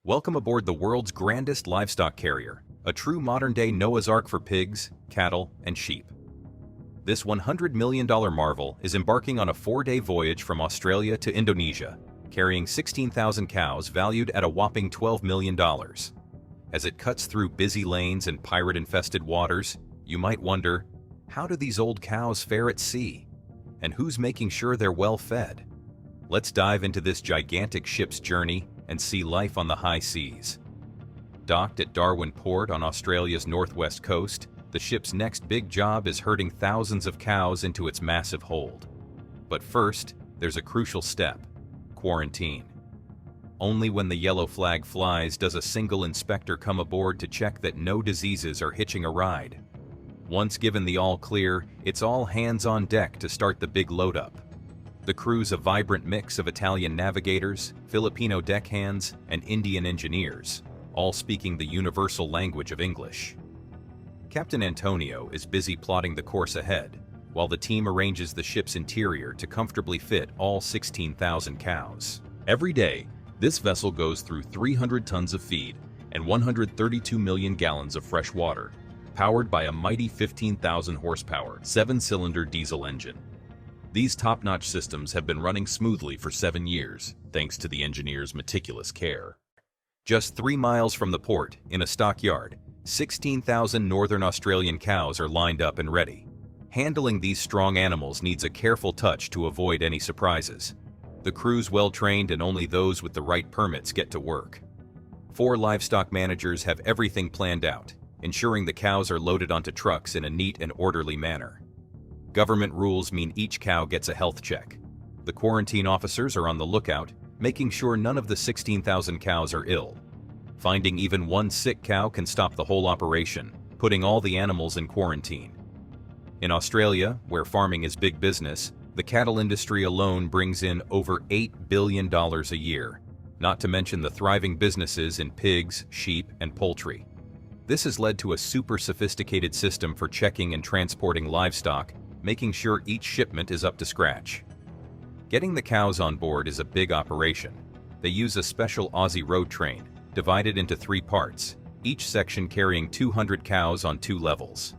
Welcome aboard the world's grandest livestock carrier, a true modern-day Noah's Ark for pigs, cattle, and sheep. This $100 million marvel is embarking on a 4-day voyage from Australia to Indonesia, carrying 16,000 cows valued at a whopping $12 million. As it cuts through busy lanes and pirate-infested waters, you might wonder, how do these old cows fare at sea? And who's making sure they're well fed? Let's dive into this gigantic ship's journey and see life on the high seas. Docked at Darwin Port on Australia's northwest coast, the ship's next big job is herding thousands of cows into its massive hold. But first, there's a crucial step: quarantine. Only when the yellow flag flies does a single inspector come aboard to check that no diseases are hitching a ride. Once given the all clear, it's all hands on deck to start the big load up. The crew's a vibrant mix of Italian navigators, Filipino deckhands, and Indian engineers, all speaking the universal language of English. Captain Antonio is busy plotting the course ahead, while the team arranges the ship's interior to comfortably fit all 16,000 cows. Every day, this vessel goes through 300 tons of feed and 132 million gallons of fresh water, powered by a mighty 15,000 horsepower, 7-cylinder diesel engine. These top-notch systems have been running smoothly for 7 years, thanks to the engineers' meticulous care. Just 3 miles from the port, in a stockyard, 16,000 Northern Australian cows are lined up and ready. Handling these strong animals needs a careful touch to avoid any surprises. The crew's well-trained and only those with the right permits get to work. 4 livestock managers have everything planned out, ensuring the cows are loaded onto trucks in a neat and orderly manner. Government rules mean each cow gets a health check. The quarantine officers are on the lookout, making sure none of the 16,000 cows are ill. Finding even one sick cow can stop the whole operation, putting all the animals in quarantine. In Australia, where farming is big business, the cattle industry alone brings in over $8 billion a year, not to mention the thriving businesses in pigs, sheep, and poultry. This has led to a super sophisticated system for checking and transporting livestock, making sure each shipment is up to scratch. Getting the cows on board is a big operation. They use a special Aussie road train, divided into 3 parts, each section carrying 200 cows on 2 levels.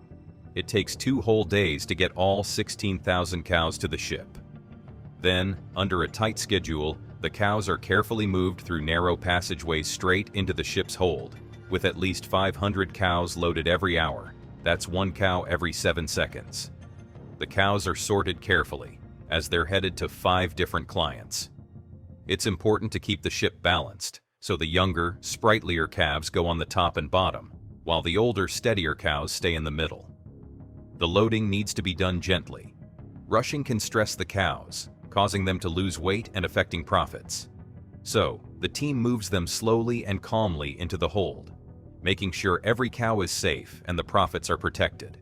It takes 2 whole days to get all 16,000 cows to the ship. Then, under a tight schedule, the cows are carefully moved through narrow passageways straight into the ship's hold, with at least 500 cows loaded every hour. That's 1 cow every 7 seconds. The cows are sorted carefully, as they're headed to 5 different clients. It's important to keep the ship balanced, so the younger, sprightlier calves go on the top and bottom, while the older, steadier cows stay in the middle. The loading needs to be done gently. Rushing can stress the cows, causing them to lose weight and affecting profits. So, the team moves them slowly and calmly into the hold, making sure every cow is safe and the profits are protected.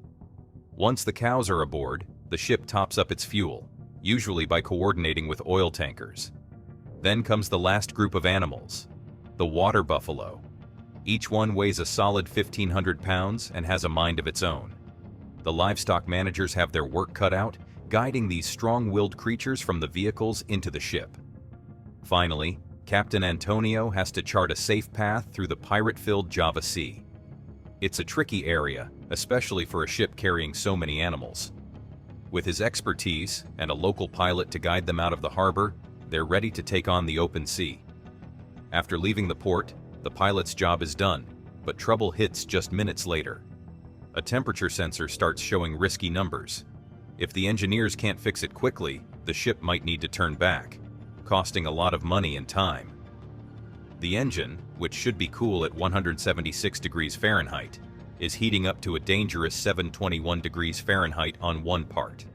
Once the cows are aboard, the ship tops up its fuel, usually by coordinating with oil tankers. Then comes the last group of animals, the water buffalo. Each one weighs a solid 1,500 pounds and has a mind of its own. The livestock managers have their work cut out, guiding these strong-willed creatures from the vehicles into the ship. Finally, Captain Antonio has to chart a safe path through the pirate-filled Java Sea. It's a tricky area, especially for a ship carrying so many animals. With his expertise and a local pilot to guide them out of the harbor, they're ready to take on the open sea. After leaving the port, the pilot's job is done, but trouble hits just minutes later. A temperature sensor starts showing risky numbers. If the engineers can't fix it quickly, the ship might need to turn back, costing a lot of money and time. The engine, which should be cool at 176 degrees Fahrenheit, is heating up to a dangerous 721 degrees Fahrenheit on one part.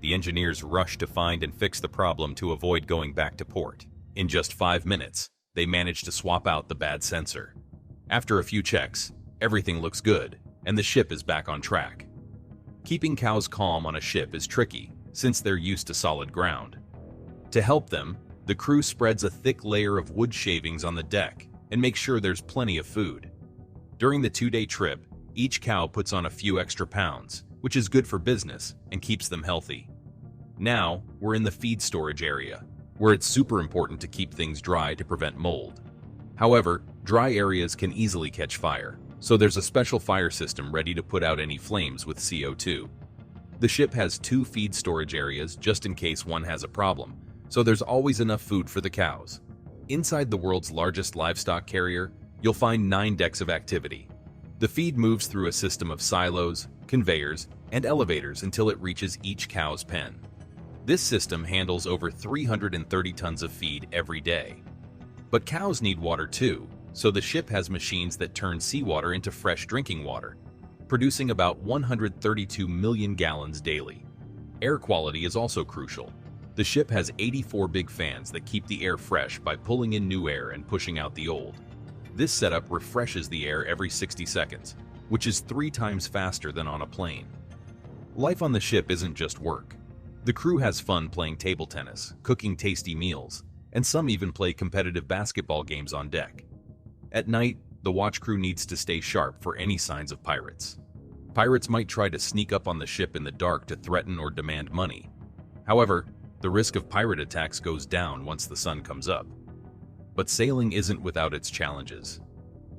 The engineers rush to find and fix the problem to avoid going back to port. In just 5 minutes, they manage to swap out the bad sensor. After a few checks, everything looks good, and the ship is back on track. Keeping cows calm on a ship is tricky, since they're used to solid ground. To help them, the crew spreads a thick layer of wood shavings on the deck and makes sure there's plenty of food. During the 2-day trip, each cow puts on a few extra pounds, which is good for business and keeps them healthy. Now, we're in the feed storage area, where it's super important to keep things dry to prevent mold. However, Dry areas can easily catch fire, so there's a special fire system ready to put out any flames with CO2. The ship has 2 feed storage areas just in case one has a problem, so there's always enough food for the cows. Inside the world's largest livestock carrier, you'll find 9 decks of activity. The feed moves through a system of silos, conveyors, and elevators until it reaches each cow's pen. This system handles over 330 tons of feed every day. But cows need water too, so the ship has machines that turn seawater into fresh drinking water, producing about 132 million gallons daily. Air quality is also crucial. The ship has 84 big fans that keep the air fresh by pulling in new air and pushing out the old. This setup refreshes the air every 60 seconds, which is 3 times faster than on a plane. Life on the ship isn't just work. The crew has fun playing table tennis, cooking tasty meals, and some even play competitive basketball games on deck. At night, the watch crew needs to stay sharp for any signs of pirates. Pirates might try to sneak up on the ship in the dark to threaten or demand money. However, the risk of pirate attacks goes down once the sun comes up. But sailing isn't without its challenges.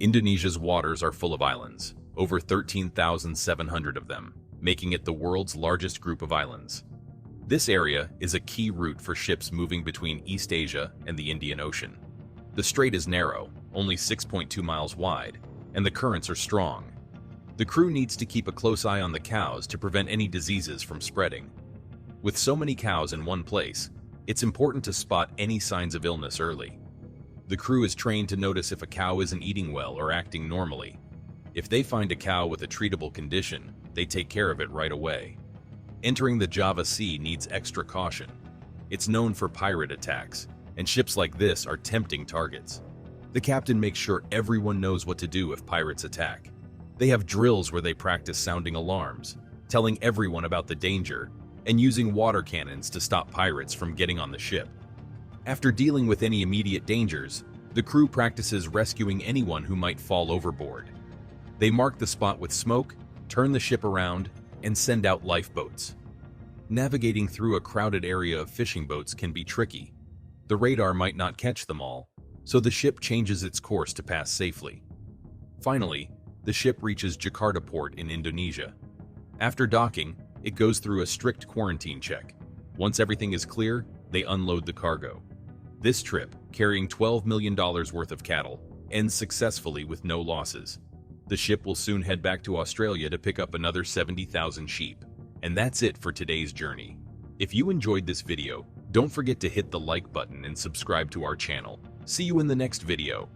Indonesia's waters are full of islands, over 13,700 of them, making it the world's largest group of islands. This area is a key route for ships moving between East Asia and the Indian Ocean. The strait is narrow, only 6.2 miles wide, and the currents are strong. The crew needs to keep a close eye on the cows to prevent any diseases from spreading. With so many cows in one place, it's important to spot any signs of illness early. The crew is trained to notice if a cow isn't eating well or acting normally. If they find a cow with a treatable condition, they take care of it right away. Entering the Java Sea needs extra caution. It's known for pirate attacks, and ships like this are tempting targets. The captain makes sure everyone knows what to do if pirates attack. They have drills where they practice sounding alarms, telling everyone about the danger, and using water cannons to stop pirates from getting on the ship. After dealing with any immediate dangers, the crew practices rescuing anyone who might fall overboard. They mark the spot with smoke, turn the ship around, and send out lifeboats. Navigating through a crowded area of fishing boats can be tricky. The radar might not catch them all, so the ship changes its course to pass safely. Finally, the ship reaches Jakarta port in Indonesia. After docking, it goes through a strict quarantine check. Once everything is clear, they unload the cargo. This trip, carrying $12 million worth of cattle, ends successfully with no losses. The ship will soon head back to Australia to pick up another 70,000 sheep. And that's it for today's journey. If you enjoyed this video, don't forget to hit the like button and subscribe to our channel. See you in the next video.